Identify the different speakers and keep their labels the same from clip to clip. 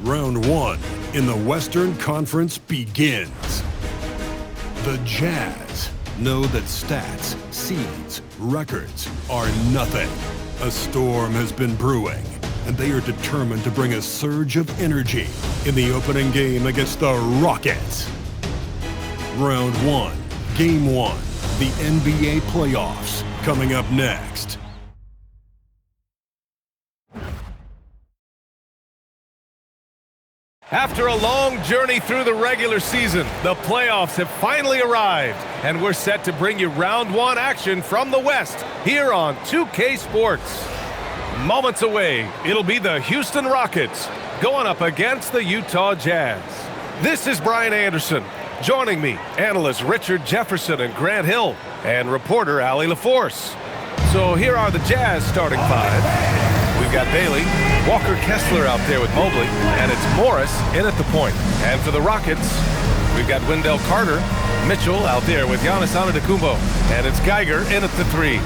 Speaker 1: Round one in the Western Conference begins. The Jazz know that stats, seeds, records are nothing. A storm has been brewing, and they are determined to bring a surge of energy in the opening game against the Rockets. Round one, Game 1, the NBA playoffs, coming up next.
Speaker 2: After a long journey through the regular season, the playoffs have finally arrived, and we're set to bring you round one action from the West here on 2K Sports. Moments away, it'll be the Houston Rockets going up against the Utah Jazz. This is Brian Anderson. Joining me, analysts Richard Jefferson and Grant Hill, and reporter Allie LaForce. So here are the Jazz starting five. We've got Bailey, Walker Kessler out there with Mobley, and it's Morris in at the point. And for the Rockets, we've got Wendell Carter, Mitchell out there with Giannis Antetokounmpo, and it's Geiger in at the three.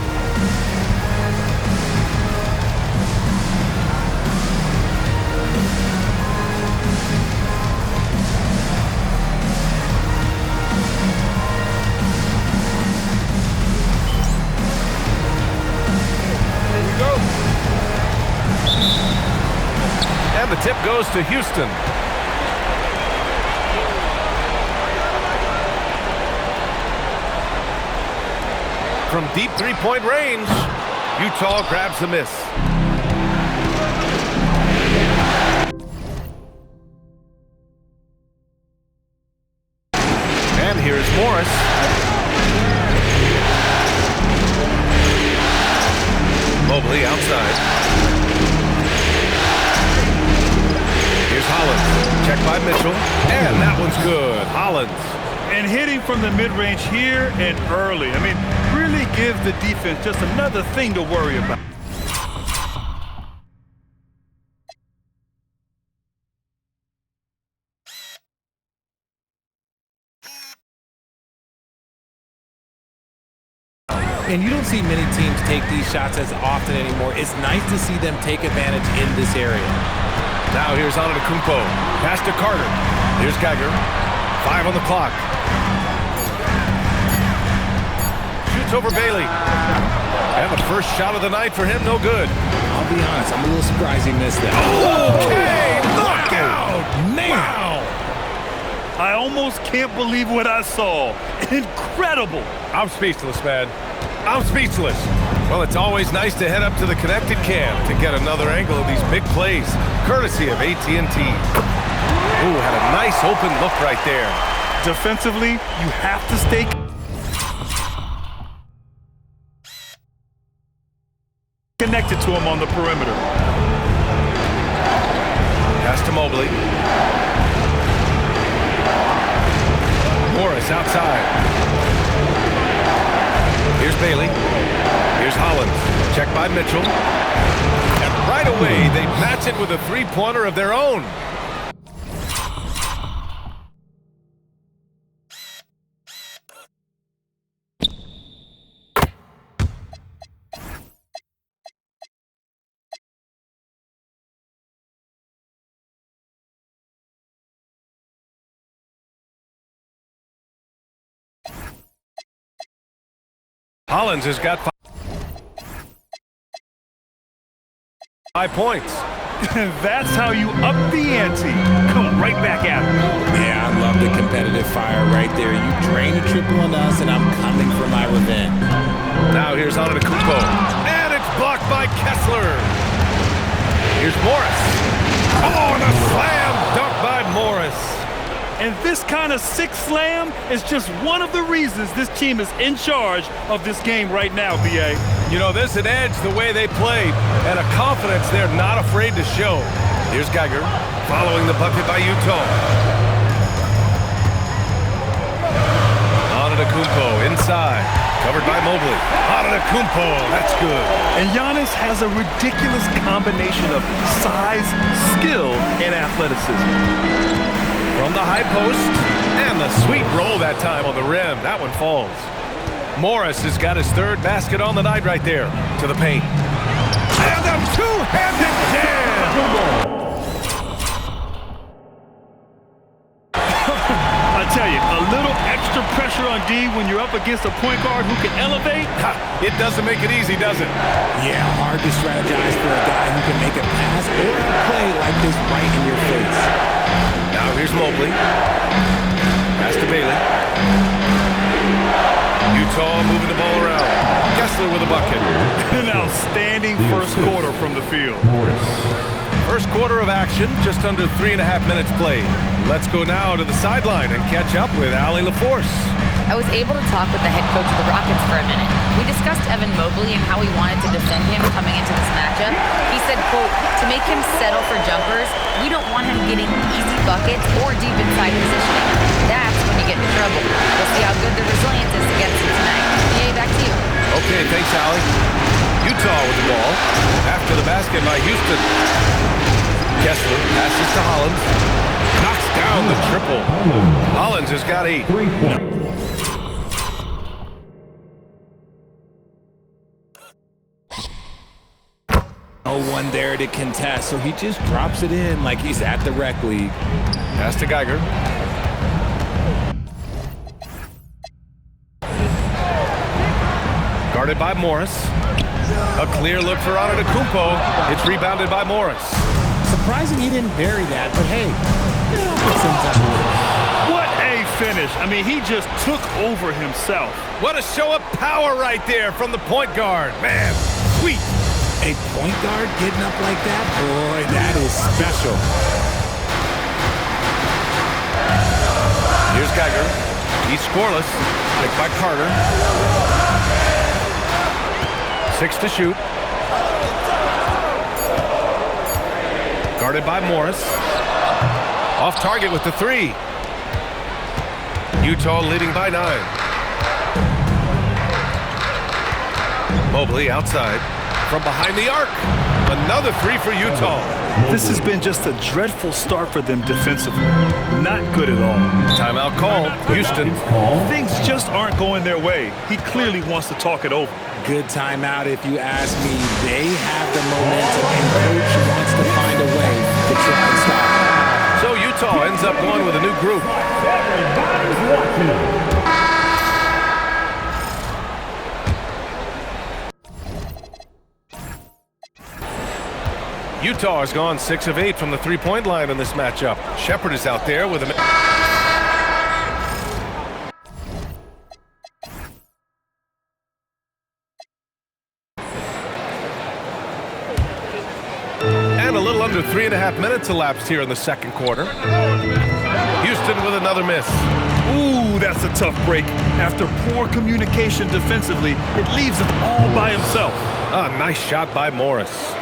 Speaker 2: The tip goes to Houston. From deep three-point range, Utah grabs the miss. And here's Morris. Mobley outside. Hollins, checked by Mitchell, and that one's good. Hollins.
Speaker 3: And hitting from the mid-range here and early. I mean, really gives the defense just another thing to worry about.
Speaker 4: And you don't see many teams take these shots as often anymore. It's nice to see them take advantage in this area.
Speaker 2: Now here's Antetokounmpo. Pass to Carter. Here's Geiger. 5 on the clock. Shoots over Bailey. And the first shot of the night for him, no good.
Speaker 4: I'll be honest, I'm a little surprised he missed that.
Speaker 2: Okay, knockout!
Speaker 4: Man!
Speaker 3: Wow! I almost can't believe what I saw. Incredible!
Speaker 2: I'm speechless, man. I'm speechless. Well, it's always nice to head up to the connected cam to get another angle of these big plays, courtesy of AT&T. Ooh, had a nice open look right there.
Speaker 3: Defensively, you have to stay connected to him on the perimeter.
Speaker 2: Pass to Mobley. Morris outside. Here's Bailey. Here's Hollins. Checked by Mitchell. And right away, they match it with a three-pointer of their own. Hollins has got 5 points.
Speaker 3: That's how you up the ante. Come right back at him.
Speaker 4: Yeah, I love the competitive fire right there. You drain a triple on us, and I'm coming for my revenge.
Speaker 2: Now here's Antetokounmpo. And it's blocked by Kessler. Here's Morris. Oh, and a slam dunk by Morris.
Speaker 3: And this kind of sick slam is just one of the reasons this team is in charge of this game right now, B.A.
Speaker 2: You know, there's an edge the way they played and a confidence they're not afraid to show. Here's Geiger following the bucket by Utah. Antetokounmpo inside, covered by Mobley. Antetokounmpo, that's good.
Speaker 3: And Giannis has a ridiculous combination of size, skill, and athleticism.
Speaker 2: From the high post, and the sweet roll that time on the rim. That one falls. Morris has got his third basket on the night right there. To the paint. And a two-handed jam!
Speaker 3: on D when you're up against a point guard who can elevate?
Speaker 2: It doesn't make it easy, does it?
Speaker 4: Yeah, hard to strategize for a guy who can make a pass or a play like this right in your face.
Speaker 2: Now here's Mobley. Pass to Bailey. Utah moving the ball around. Kessler with a bucket.
Speaker 3: An outstanding first quarter from the field.
Speaker 2: First quarter of action, just under 3.5 minutes played. Let's go now to the sideline and catch up with Allie LaForce.
Speaker 5: I was able to talk with the head coach of the Rockets for a minute. We discussed Evan Mobley and how we wanted to defend him coming into this matchup. He said, quote, to make him settle for jumpers, we don't want him getting easy buckets or deep inside positioning. That's when you get in trouble. We'll see how good the resilience is against him tonight. Yay, back to you.
Speaker 2: Okay, thanks, Allie. Utah with the ball. After the basket by Houston. Kessler passes to Hollins. Knocks down the triple. Hollins has got 8.
Speaker 4: 0-1 there to contest, so he just drops it in like he's at the rec league.
Speaker 2: Pass to Geiger. Guarded by Morris. A clear look for Antetokounmpo. It's rebounded by Morris.
Speaker 4: Surprising he didn't bury that, but hey,
Speaker 3: What a finish. I mean, he just took over himself.
Speaker 2: What a show of power right there from the point guard. Man, sweet.
Speaker 4: a point guard getting up like that, boy, that is special.
Speaker 2: Here's Geiger. He's scoreless. Picked by Carter. 6 to shoot. Guarded by Morris. Off target with the 3. Utah leading by 9. Mobley outside. From behind the arc. Another 3 for Utah.
Speaker 3: This has been just a dreadful start for them defensively. Not good at all.
Speaker 2: Timeout called. Houston.
Speaker 3: Things just aren't going their way. He clearly wants to talk it over.
Speaker 4: Good timeout if you ask me. They have the momentum and coach wants to find a way to try and stop it.
Speaker 2: So Utah ends up going with a new group. Utah has gone 6 of 8 from the three-point line in this matchup. Shepherd is out there with a... And a little under 3.5 minutes elapsed here in the second quarter. Houston with another miss.
Speaker 3: Ooh, that's a tough break. After poor communication defensively, it leaves him all by himself.
Speaker 2: A nice shot by Morris.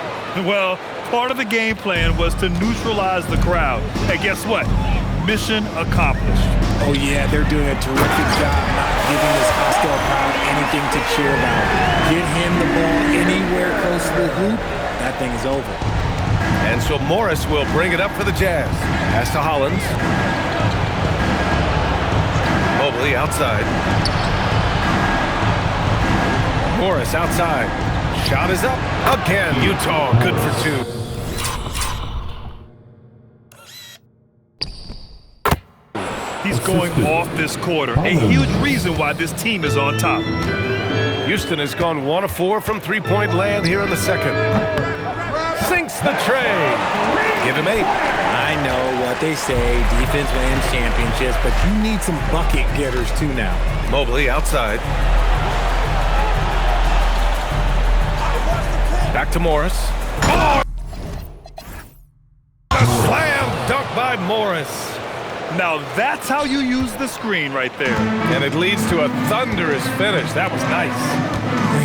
Speaker 3: Well, part of the game plan was to neutralize the crowd. And guess what? Mission accomplished.
Speaker 4: Oh yeah, they're doing a terrific job not giving this hostile crowd anything to cheer about. Get him the ball anywhere close to the hoop, that thing is over.
Speaker 2: And so Morris will bring it up for the Jazz. Pass to Hollins. Mobley outside. Morris outside. Shot is up. Again, Utah good for 2.
Speaker 3: He's going off this quarter. A huge reason why this team is on top.
Speaker 2: Houston has gone 1 of 4 from three-point land here in the second. Sinks the tray. Give him 8.
Speaker 4: I know what they say, defense wins championships, but you need some bucket getters too now.
Speaker 2: Mobley outside. Back to Morris. Oh! A slam dunk by Morris.
Speaker 3: Now that's how you use the screen right there.
Speaker 2: And it leads to a thunderous finish. That was nice.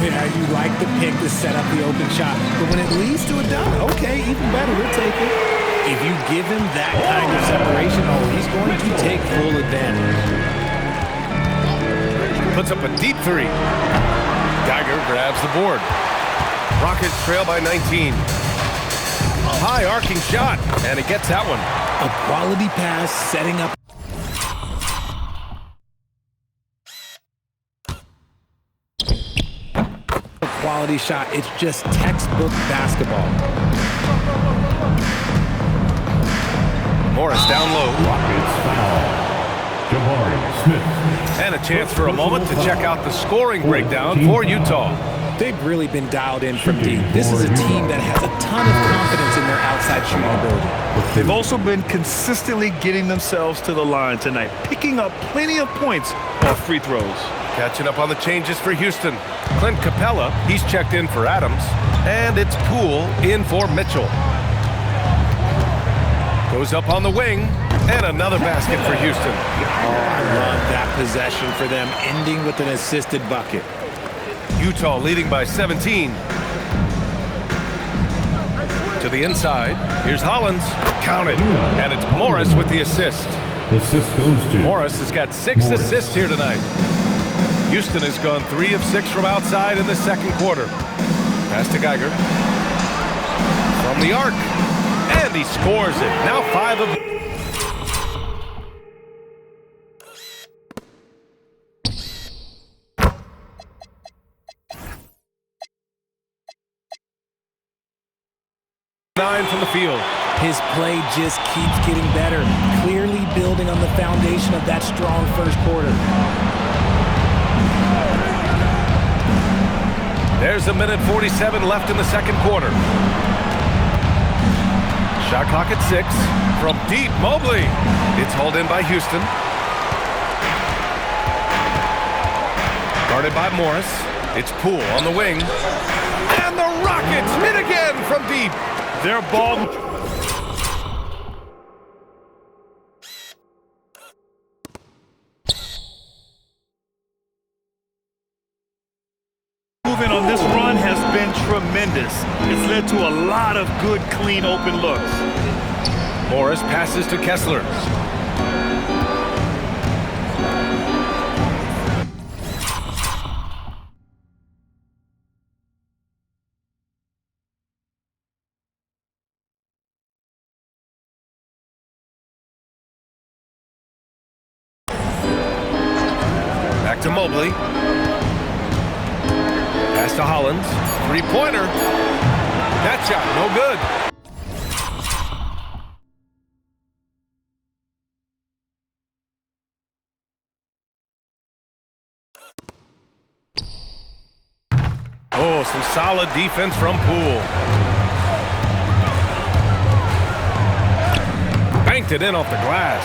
Speaker 4: Yeah, you like the pick to set up the open shot, but when it leads to a dunk, okay, even better, we'll take it. If you give him that kind of separation, he's going to take full advantage.
Speaker 2: Puts up a deep 3. Geiger grabs the board. Rockets trail by 19. High arcing shot, and he gets that one.
Speaker 4: A quality pass setting up. A quality shot. It's just textbook basketball.
Speaker 2: Morris down low.
Speaker 6: Jabari Smith.
Speaker 2: And a chance for a moment to check out the scoring breakdown for Utah.
Speaker 4: They've really been dialed in from deep. This is a team that has a ton of confidence in their outside shooting ability.
Speaker 3: They've also been consistently getting themselves to the line tonight, picking up plenty of points off free throws.
Speaker 2: Catching up on the changes for Houston. Clint Capella, he's checked in for Adams. And it's Poole in for Mitchell. Goes up on the wing. And another basket for Houston.
Speaker 4: Oh, I love that possession for them, ending with an assisted bucket.
Speaker 2: Utah leading by 17. To the inside. Here's Hollins. Counted. And it's Morris with the assist.
Speaker 6: Assist goes to
Speaker 2: Morris has got 6 assists here tonight. Houston has gone 3 of 6 from outside in the second quarter. Pass to Geiger. From the arc. And he scores it. Now 5 of... from the field.
Speaker 4: His play just keeps getting better, clearly building on the foundation of that strong first quarter.
Speaker 2: There's a minute 47 left in the second quarter. Shot clock at 6. From deep, Mobley. It's hauled in by Houston. Guarded by Morris. It's Poole on the wing. And the Rockets hit again from deep.
Speaker 3: Their ball. Movement on this run has been tremendous. It's led to a lot of good, clean, open looks.
Speaker 2: Morris passes to Kessler. To Mobley. Pass to Hollins. Three-pointer. That shot, no good. Oh, some solid defense from Poole. Banked it in off the glass.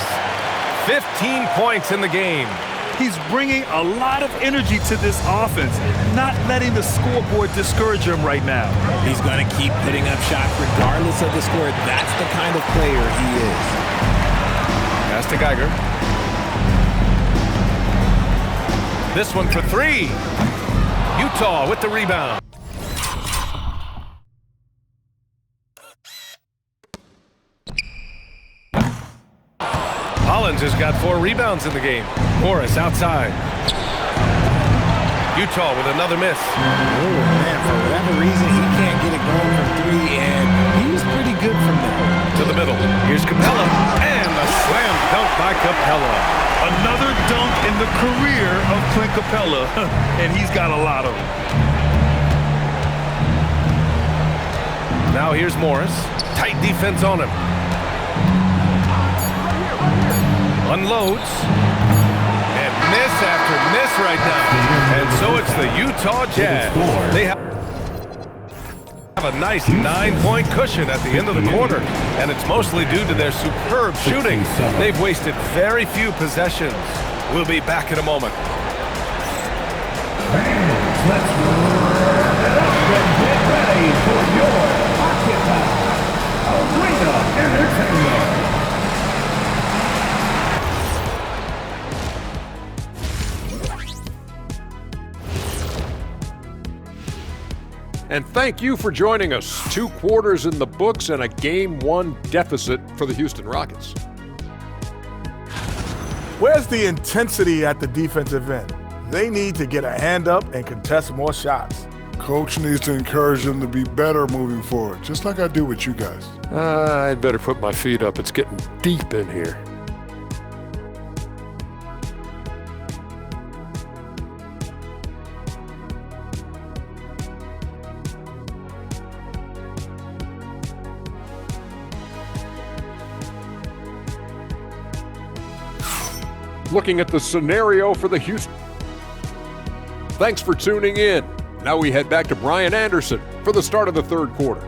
Speaker 2: 15 points in the game.
Speaker 3: He's bringing a lot of energy to this offense, not letting the scoreboard discourage him right now.
Speaker 4: He's going to keep putting up shots regardless of the score. That's the kind of player he is.
Speaker 2: Pass to Geiger. This one for 3. Utah with the rebound. Hollins has got 4 rebounds in the game. Morris outside. Utah with another miss.
Speaker 4: Oh, man, for whatever reason, he can't get it going from 3, and he was pretty good from there.
Speaker 2: To the middle. Here's Capella, and a slam dunk by Capella.
Speaker 3: Another dunk in the career of Clint Capella, and he's got a lot of them.
Speaker 2: Now here's Morris. Tight defense on him. Unloads. And miss after miss right now. And so it's the Utah Jazz. They have a nice 9-point cushion at the end of the quarter. And it's mostly due to their superb shooting. They've wasted very few possessions. We'll be back in a moment.
Speaker 6: Let's get ready for your Occupy Arena Entertainment.
Speaker 7: And thank you for joining us. 2 quarters in the books and a Game 1 deficit for the Houston Rockets.
Speaker 8: Where's the intensity at the defensive end? They need to get a hand up and contest more shots.
Speaker 9: Coach needs to encourage them to be better moving forward, just like I do with you guys.
Speaker 7: I'd better put my feet up. It's getting deep in here. looking at the scenario for the Houston. Thanks for tuning in. Now we head back to Brian Anderson for the start of the third quarter.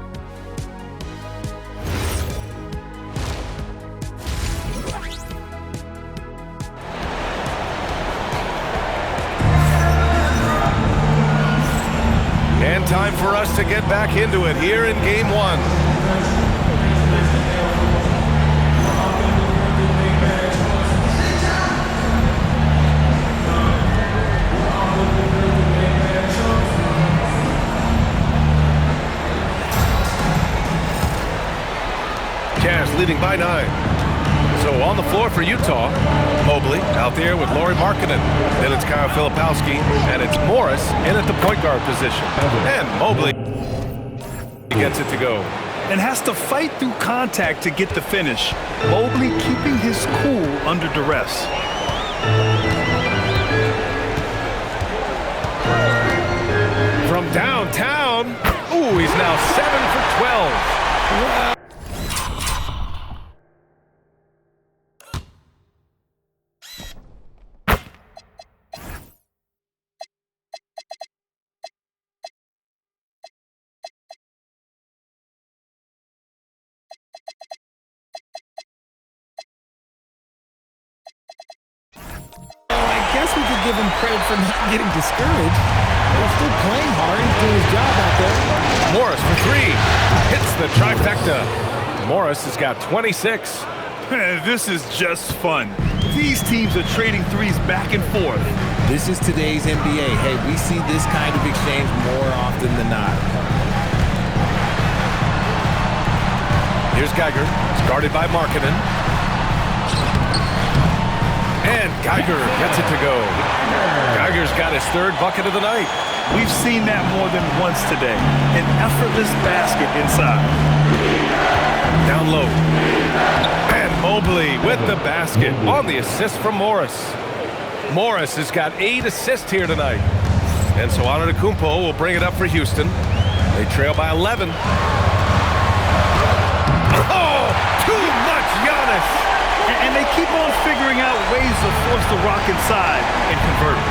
Speaker 2: And time for us to get back into it here in Game 1. Jazz leading by 9. So on the floor for Utah, Mobley out there with Lauri Markkanen. Then it's Kyle Filipowski, and it's Morris in at the point guard position. And Mobley gets it to go.
Speaker 3: And has to fight through contact to get the finish. Mobley keeping his cool under duress.
Speaker 2: From downtown, ooh, he's now 7 for 12.
Speaker 4: I guess we could give him credit for not getting discouraged. He's still playing hard. He's doing his job out there.
Speaker 2: Morris for 3. Hits the trifecta. Morris has got 26.
Speaker 3: This is just fun. These teams are trading threes back and forth.
Speaker 4: This is today's NBA. Hey, we see this kind of exchange more often than not.
Speaker 2: Here's Geiger. It's guarded by Markkanen. And Geiger gets it to go. Geiger's got his 3rd bucket of the night.
Speaker 3: We've seen that more than once today. An effortless basket inside.
Speaker 2: Down low. And Mobley with the basket on the assist from Morris. Morris has got 8 assists here tonight. And so Antetokounmpo will bring it up for Houston. They trail by 11. Oh, too much Giannis.
Speaker 3: And they keep on figuring out ways to force the rock inside and convert it.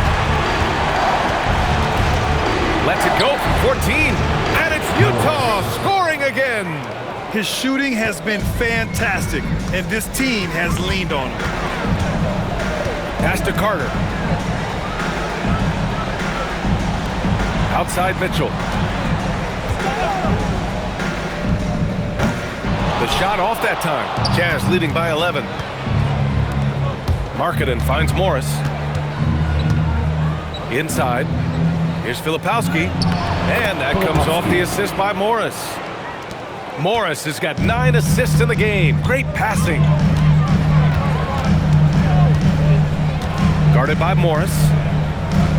Speaker 2: Lets it go from 14. And it's Utah scoring again.
Speaker 3: His shooting has been fantastic, and this team has leaned on him.
Speaker 2: Pass to Carter. Outside Mitchell. The shot off that time. Jazz leading by 11. Markkanen finds Morris. Inside. Here's Filipowski. And that comes off the assist by Morris. Morris has got 9 assists in the game. Great passing. Guarded by Morris.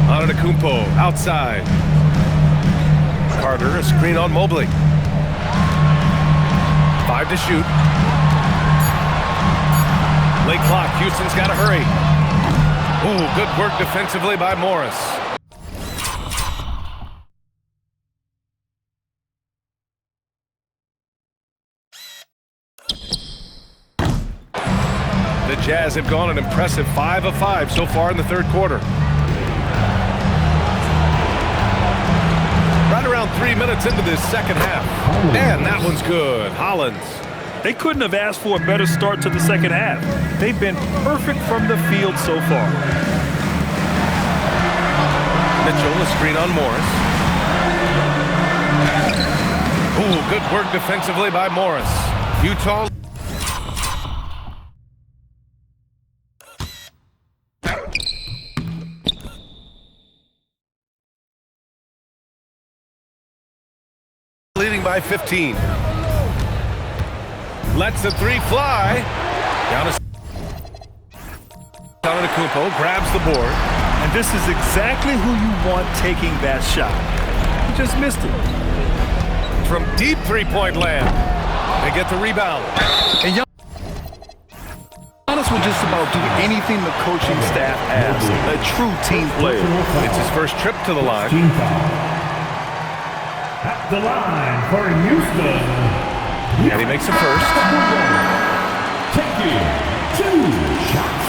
Speaker 2: Antetokounmpo outside. Carter, a screen on Mobley. 5 to shoot. Late clock. Houston's got to hurry. Ooh, good work defensively by Morris. The Jazz have gone an impressive 5 of 5 so far in the third quarter. Right around 3 minutes into this second half. And that one's good. Hollins.
Speaker 3: They couldn't have asked for a better start to the second half. They've been perfect from the field so far.
Speaker 2: Mitchell, a screen on Morris. Ooh, good work defensively by Morris. Utah. Leading by 15. Lets the 3 fly. Down to Antetokounmpo, grabs the board.
Speaker 3: And this is exactly who you want taking that shot. He just missed it.
Speaker 2: From deep three-point land. They get the rebound.
Speaker 3: And Giannis will just about do anything the coaching staff asks. A true team player.
Speaker 2: It's his first trip to the line.
Speaker 6: At the line for Houston.
Speaker 2: And he makes the first.
Speaker 6: Taking 2 shots.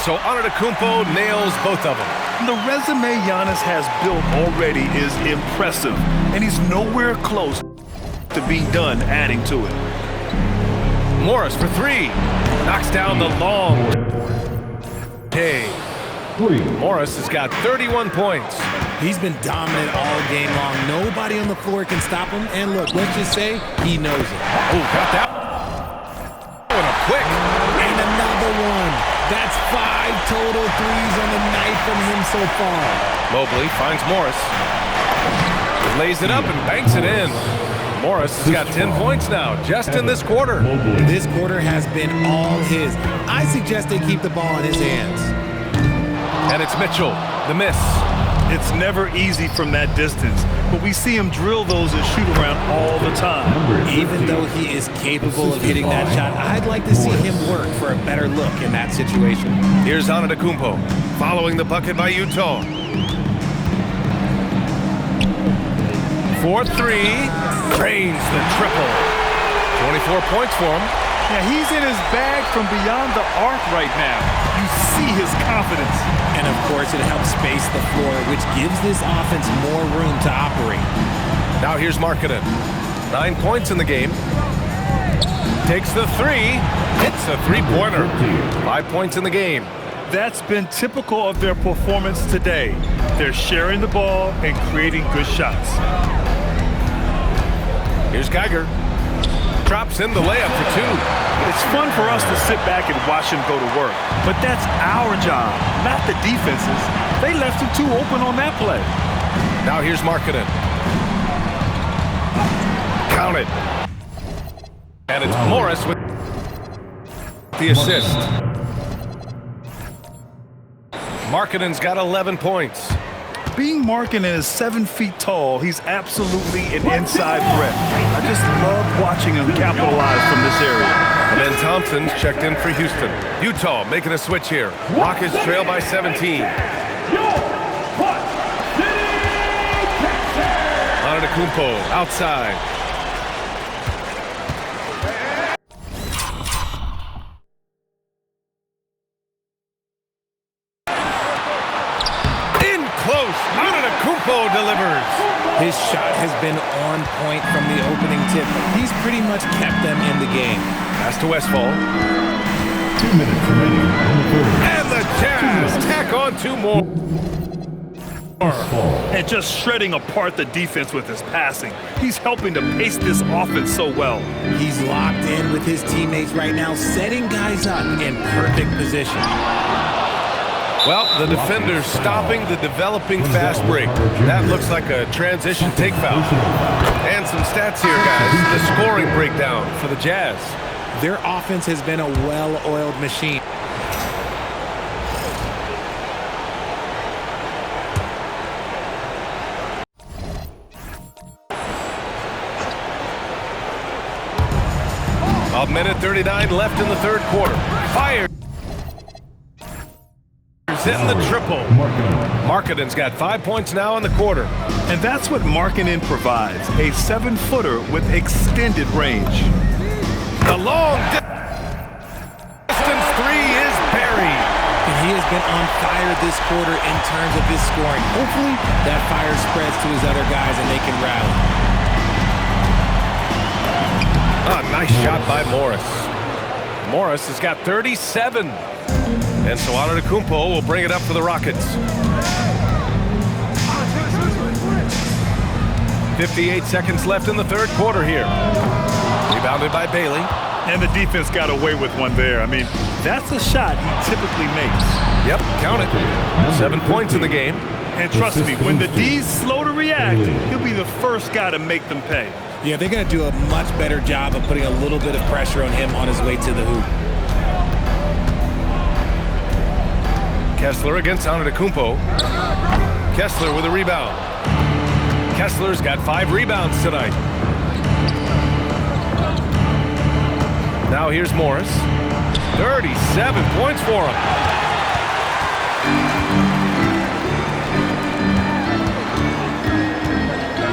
Speaker 2: And so Antetokounmpo nails both of them.
Speaker 3: The resume Giannis has built already is impressive, and he's nowhere close to being done adding to it.
Speaker 2: Morris for three. Knocks down the long. Hey. Morris has got 31 points.
Speaker 4: He's been dominant all game long. Nobody on the floor can stop him. And look, let's just say he knows it.
Speaker 2: Oh, got that. And a quick.
Speaker 4: And another one. That's 5 total threes on the night from him so far.
Speaker 2: Mobley finds Morris. Lays it up and banks it in. Morris has got 10 points now, just in this quarter.
Speaker 4: This quarter has been all his. I suggest they keep the ball in his hands.
Speaker 2: And it's Mitchell, the miss.
Speaker 3: It's never easy from that distance, but we see him drill those and shoot around all the time.
Speaker 4: Even though he is capable of hitting that shot, I'd like to see him work for a better look in that situation.
Speaker 2: Here's Antetokounmpo, following the bucket by Utah. 4-3, drains the triple. 24 points for him.
Speaker 3: Yeah, he's in his bag from beyond the arc right now. You see his confidence.
Speaker 4: And of course, it helps space the floor, which gives this offense more room to operate.
Speaker 2: Now here's Markkanen. 9 points in the game. Takes the three. Hits a three-pointer. 5 points in the game.
Speaker 3: That's been typical of their performance today. They're sharing the ball and creating good shots.
Speaker 2: Here's Geiger. Drops in the layup for two.
Speaker 3: It's fun for us to sit back and watch him go to work, but that's our job, not the defense's. They left him too open on that play.
Speaker 2: Now here's Markkanen. Count it. And it's Morris with the assist. Markkanen's got 11 points.
Speaker 3: Being Markkanen is 7 feet tall, he's absolutely an inside threat. I just love watching him capitalize from this area.
Speaker 2: And then Thompson's checked in for Houston. Utah making a switch here. Rockets trail by 17. Antetokounmpo outside. Antetokounmpo delivers.
Speaker 4: His shot has been on point from the opening tip. He's pretty much kept them in the game.
Speaker 2: Pass to Westphal.
Speaker 6: 2 minutes remaining on the third.
Speaker 2: And the Jazz tack on 2 more.
Speaker 3: And just shredding apart the defense with his passing. He's helping to pace this offense so well.
Speaker 4: He's locked in with his teammates right now, setting guys up in perfect position.
Speaker 2: Well, the defender's stopping the developing fast break. That looks like a transition take foul. And some stats here, guys. The scoring breakdown for the Jazz.
Speaker 4: Their offense has been a well-oiled machine.
Speaker 2: A minute 39 left in the third quarter. Fired. Hitting the triple. Markkanen's got 5 points now in the quarter.
Speaker 3: And that's what Markkanen provides, a 7-footer with extended range.
Speaker 2: The long distance three is buried.
Speaker 4: And he has been on fire this quarter in terms of his scoring. Hopefully that fire spreads to his other guys and they can rally.
Speaker 2: Nice shot by Morris. Morris has got 37. And so Antetokounmpo will bring it up for the Rockets. 58 seconds left in the third quarter here. Rebounded by Bailey.
Speaker 3: And the defense got away with one there. I mean, that's a shot he typically makes.
Speaker 2: Yep, count it. 7 points in the game.
Speaker 3: And trust me, when the D's slow to react, he'll be the first guy to make them pay.
Speaker 4: Yeah, they're going to do a much better job of putting a little bit of pressure on him on his way to the hoop.
Speaker 2: Kessler against Antetokounmpo. Kessler with a rebound. Kessler's got 5 rebounds tonight. Now here's Morris. 37 points for him.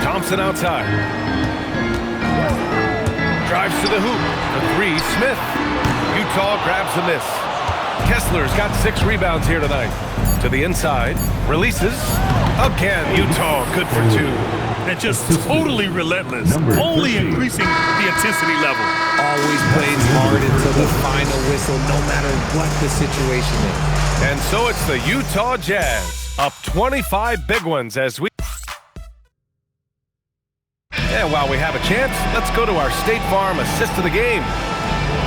Speaker 2: Thompson outside. Drives to the hoop. The three, Smith. Utah grabs the miss. Kessler's got 6 rebounds here tonight. To the inside, releases. Again, Utah good for 2.
Speaker 3: And just totally relentless, only increasing the intensity level.
Speaker 4: Always plays hard until the final whistle, no matter what the situation is.
Speaker 2: And so it's the Utah Jazz, up 25 big ones as we... And while we have a chance, let's go to our State Farm assist of the game.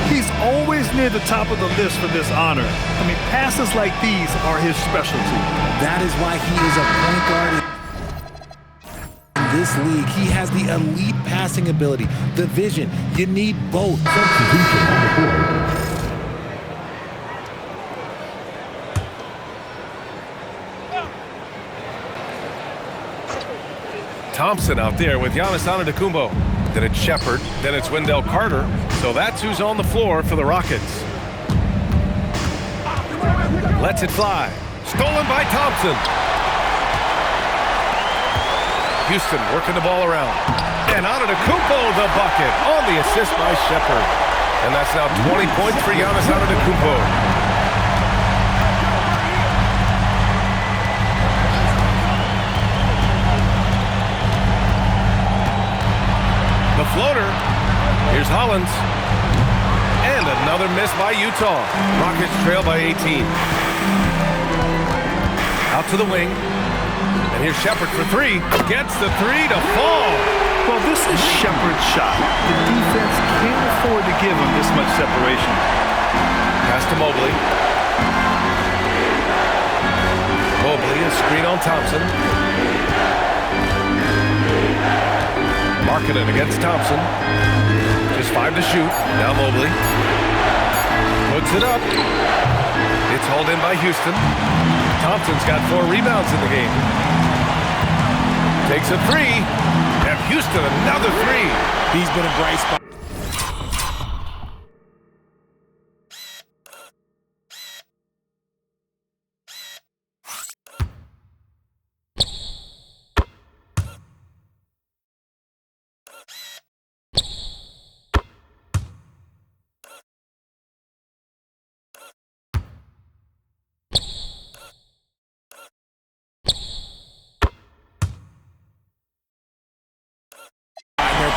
Speaker 3: He's always near the top of the list for this honor. I mean, passes like these are his specialty.
Speaker 4: That is why he is a point guard in this league. He has the elite passing ability, the vision. You need both.
Speaker 6: Substitution on the court.
Speaker 2: Thompson out there with Giannis Antetokounmpo. Then it's Shepard, then it's Wendell Carter. So that's who's on the floor for the Rockets. Lets it fly. Stolen by Thompson. Houston working the ball around. And Antetokounmpo the bucket on the assist by Shepard. And that's now 20 points for Giannis Antetokounmpo. The floater. Here's Hollins. And another miss by Utah. Rockets trail by 18. Out to the wing. And here's Shepard for 3. Gets the 3 to fall.
Speaker 3: Well, this is Shepard's shot. The defense can't afford to give him this much separation.
Speaker 2: Pass to Mobley. Mobley, a screen on Thompson. Markkanen against Thompson. Just 5 to shoot. Now Mobley. Puts it up. It's hauled in by Houston. Thompson's got 4 rebounds in the game. Takes a 3. And Houston another 3.
Speaker 4: He's been a bright spot.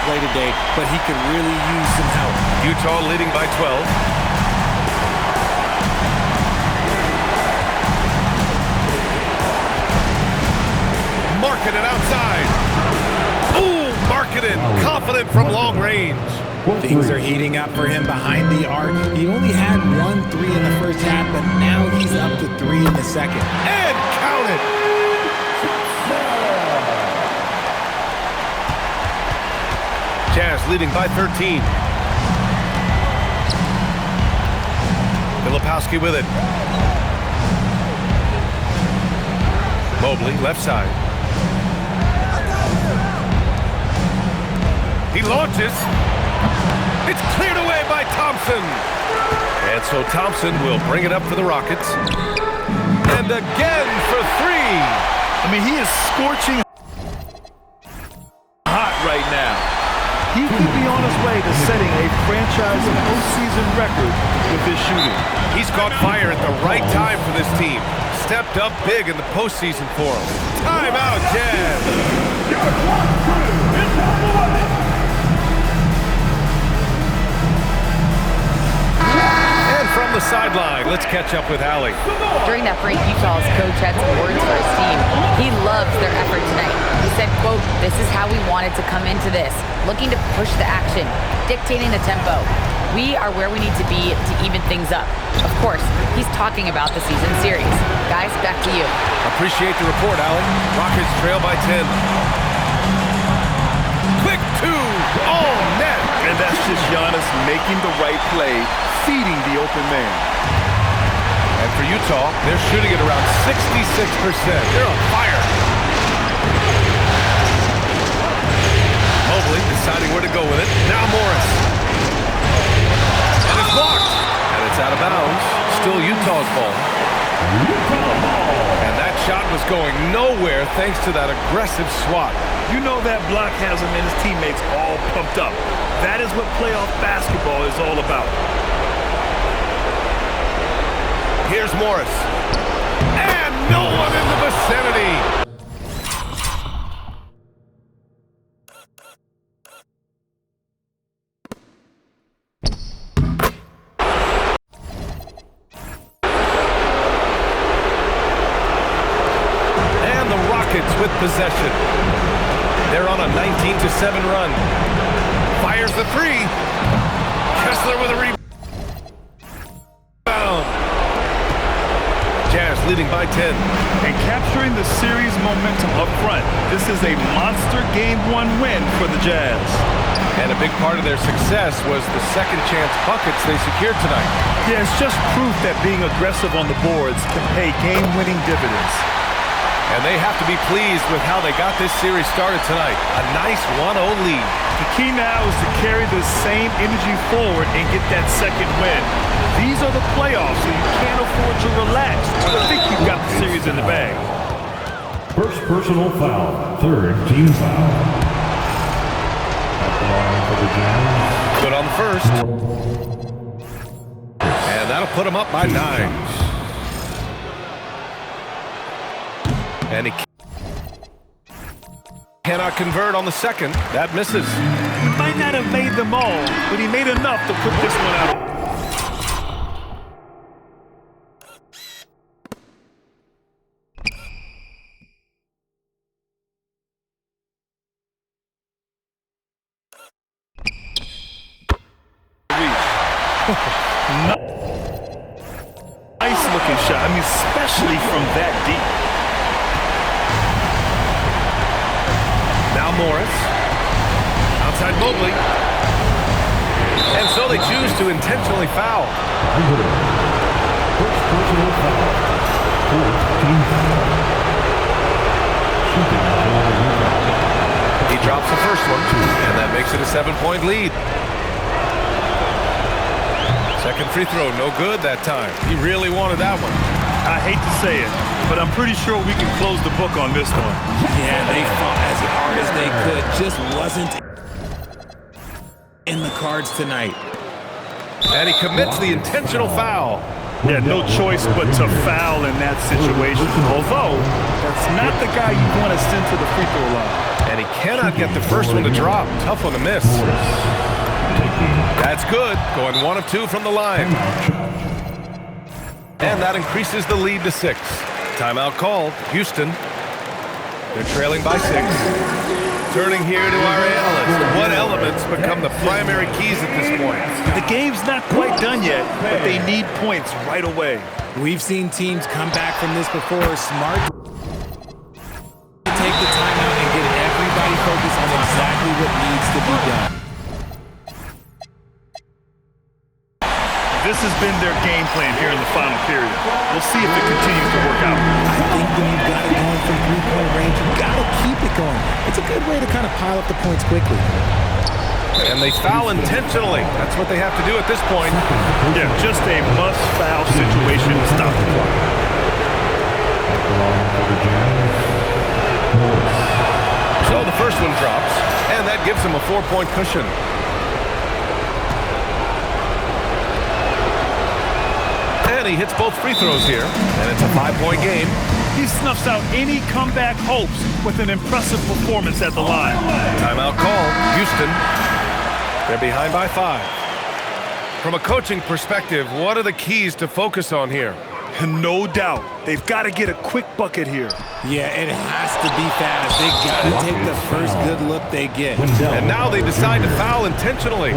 Speaker 4: Play today, but he could really use some help.
Speaker 2: Utah leading by 12. Markkanen outside. Ooh, Markkanen confident from long range.
Speaker 4: Things are heating up for him behind the arc. He only had 1 3 in the first half, but now he's up to 3 in the second.
Speaker 2: And count it. Jazz leading by 13. Filipowski with it. Mobley, left side. He launches. It's cleared away by Thompson. And so Thompson will bring it up for the Rockets. And again for 3.
Speaker 3: I mean, he is scorching hot right now. He could be on his way to setting a franchise postseason record with his shooting.
Speaker 2: He's caught fire at the right time for this team. Stepped up big in the postseason for him. Timeout, Jazz. And from the sideline, let's catch up with Allie.
Speaker 5: During that break, Utah's coach had some words for his team. He loves their effort tonight. He said, quote, "This is how we wanted to come into this, looking to push the action, dictating the tempo. We are where we need to be to even things up." Of course, he's talking about the season series. Guys, back to you.
Speaker 2: Appreciate the report, Allie. Rockets trail by 10. Quick 2. Oh, net.
Speaker 3: And that's just Giannis making the right play, feeding the open man.
Speaker 2: And for Utah, they're shooting at around 66%. They're on fire. Mobley deciding where to go with it. Now Morris. And it's blocked. And it's out of bounds. Still Utah's ball. And that shot was going nowhere thanks to that aggressive swat.
Speaker 3: You know that block has him and his teammates all pumped up. That is what playoff basketball is all about.
Speaker 2: Here's Morris. And no one in the vicinity. And the Rockets with possession. They're on a 19-7 run. Fires the three. Kessler with a rebound. Jazz leading by 10.
Speaker 3: And capturing the series momentum up front. This is a monster Game 1 win for the Jazz.
Speaker 2: And a big part of their success was the second chance buckets they secured tonight.
Speaker 3: Yeah, it's just proof that being aggressive on the boards can pay game-winning dividends.
Speaker 2: And they have to be pleased with how they got this series started tonight. A nice 1-0 lead.
Speaker 3: The key now is to carry this same energy forward and get that second win. These are the playoffs, so you can't afford to relax. I think you've got the series in the bag.
Speaker 6: First personal foul. Third team foul. For the Jazz.
Speaker 2: Good on the first. And that'll put them up by 9. And he cannot convert on the second. That misses.
Speaker 3: He might not have made them all, but he made enough to put this one out. Nice looking shot. I mean, especially from that deep.
Speaker 2: Now Morris. Outside Mobley. And so they choose to intentionally foul.
Speaker 6: First personal foul. Fourth team foul.
Speaker 2: He drops the first one, and that makes it a 7-point lead. Second free throw, no good that time. He really wanted that one.
Speaker 3: I hate to say it, but I'm pretty sure we can close the book on this one.
Speaker 4: Yeah, they fought as hard as they could. Just wasn't in the cards tonight.
Speaker 2: And he commits the intentional foul.
Speaker 3: Yeah, no choice but to foul in that situation. Although, that's not the guy you want to send to the free throw line.
Speaker 2: And he cannot get the first one to drop. Tough one to miss. That's good. Going 1 of 2 from the line. And that increases the lead to 6. Timeout called. Houston. They're trailing by 6. Turning here to our analysts. What elements become the primary keys at this point?
Speaker 3: The game's not quite done yet, but they need points right away.
Speaker 4: We've seen teams come back from this before. Smart. Take the timeout and get everybody focused on exactly what needs to be done.
Speaker 3: This has been their game plan here in the final period. We'll see if it continues to work out.
Speaker 4: I think when you've got it going from three-point range, you've got to keep it going. It's a good way to kind of pile up the points quickly.
Speaker 2: And they foul intentionally. That's what they have to do at this point.
Speaker 3: Yeah, just a must-foul situation to stop the clock.
Speaker 2: So the first one drops, and that gives them a 4-point cushion. And he hits both free throws here, and it's a 5-point game.
Speaker 3: He snuffs out any comeback hopes with an impressive performance at the line.
Speaker 2: Timeout called. Houston. They're behind by 5. From a coaching perspective, what are the keys to focus on here?
Speaker 3: No doubt. They've got to get a quick bucket here.
Speaker 4: Yeah, it has to be fast. They got to take the first good look they get.
Speaker 2: And now they decide to foul intentionally.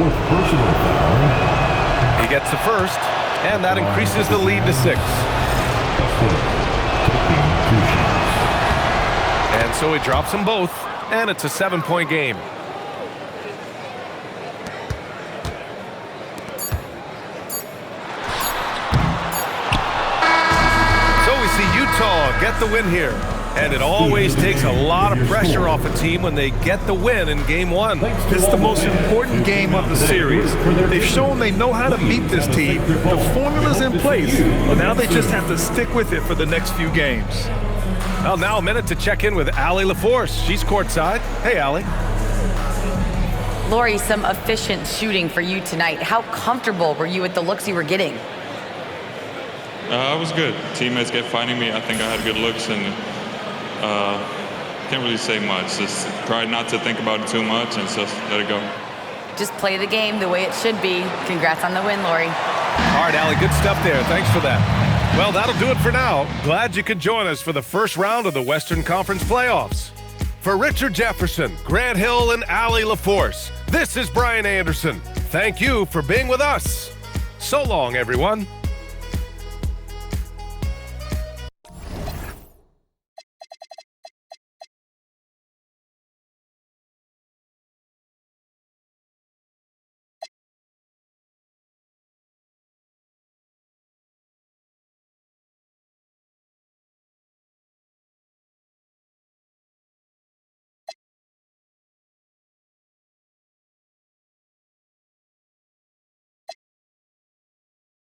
Speaker 2: He gets the first, and that increases the lead to 6. And so he drops them both, and it's a 7-point game. Utah get the win here. And it always takes a lot of pressure off a team when they get the win in Game 1.
Speaker 3: It's the most important game of the series. They've shown they know how to beat this team. The formula's in place. But now they just have to stick with it for the next few games.
Speaker 2: Well, now a minute to check in with Allie LaForce. She's courtside. Hey, Allie.
Speaker 5: Lori, some efficient shooting for you tonight. How comfortable were you with the looks you were getting?
Speaker 10: It was good. Teammates kept finding me. I think I had good looks, and can't really say much. Just try not to think about it too much and just let it go.
Speaker 5: Just play the game the way it should be. Congrats on the win, Lori.
Speaker 2: All right, Allie, good stuff there. Thanks for that. Well, that'll do it for now. Glad you could join us for the first round of the Western Conference playoffs. For Richard Jefferson, Grant Hill, and Allie LaForce, this is Brian Anderson. Thank you for being with us. So long, everyone.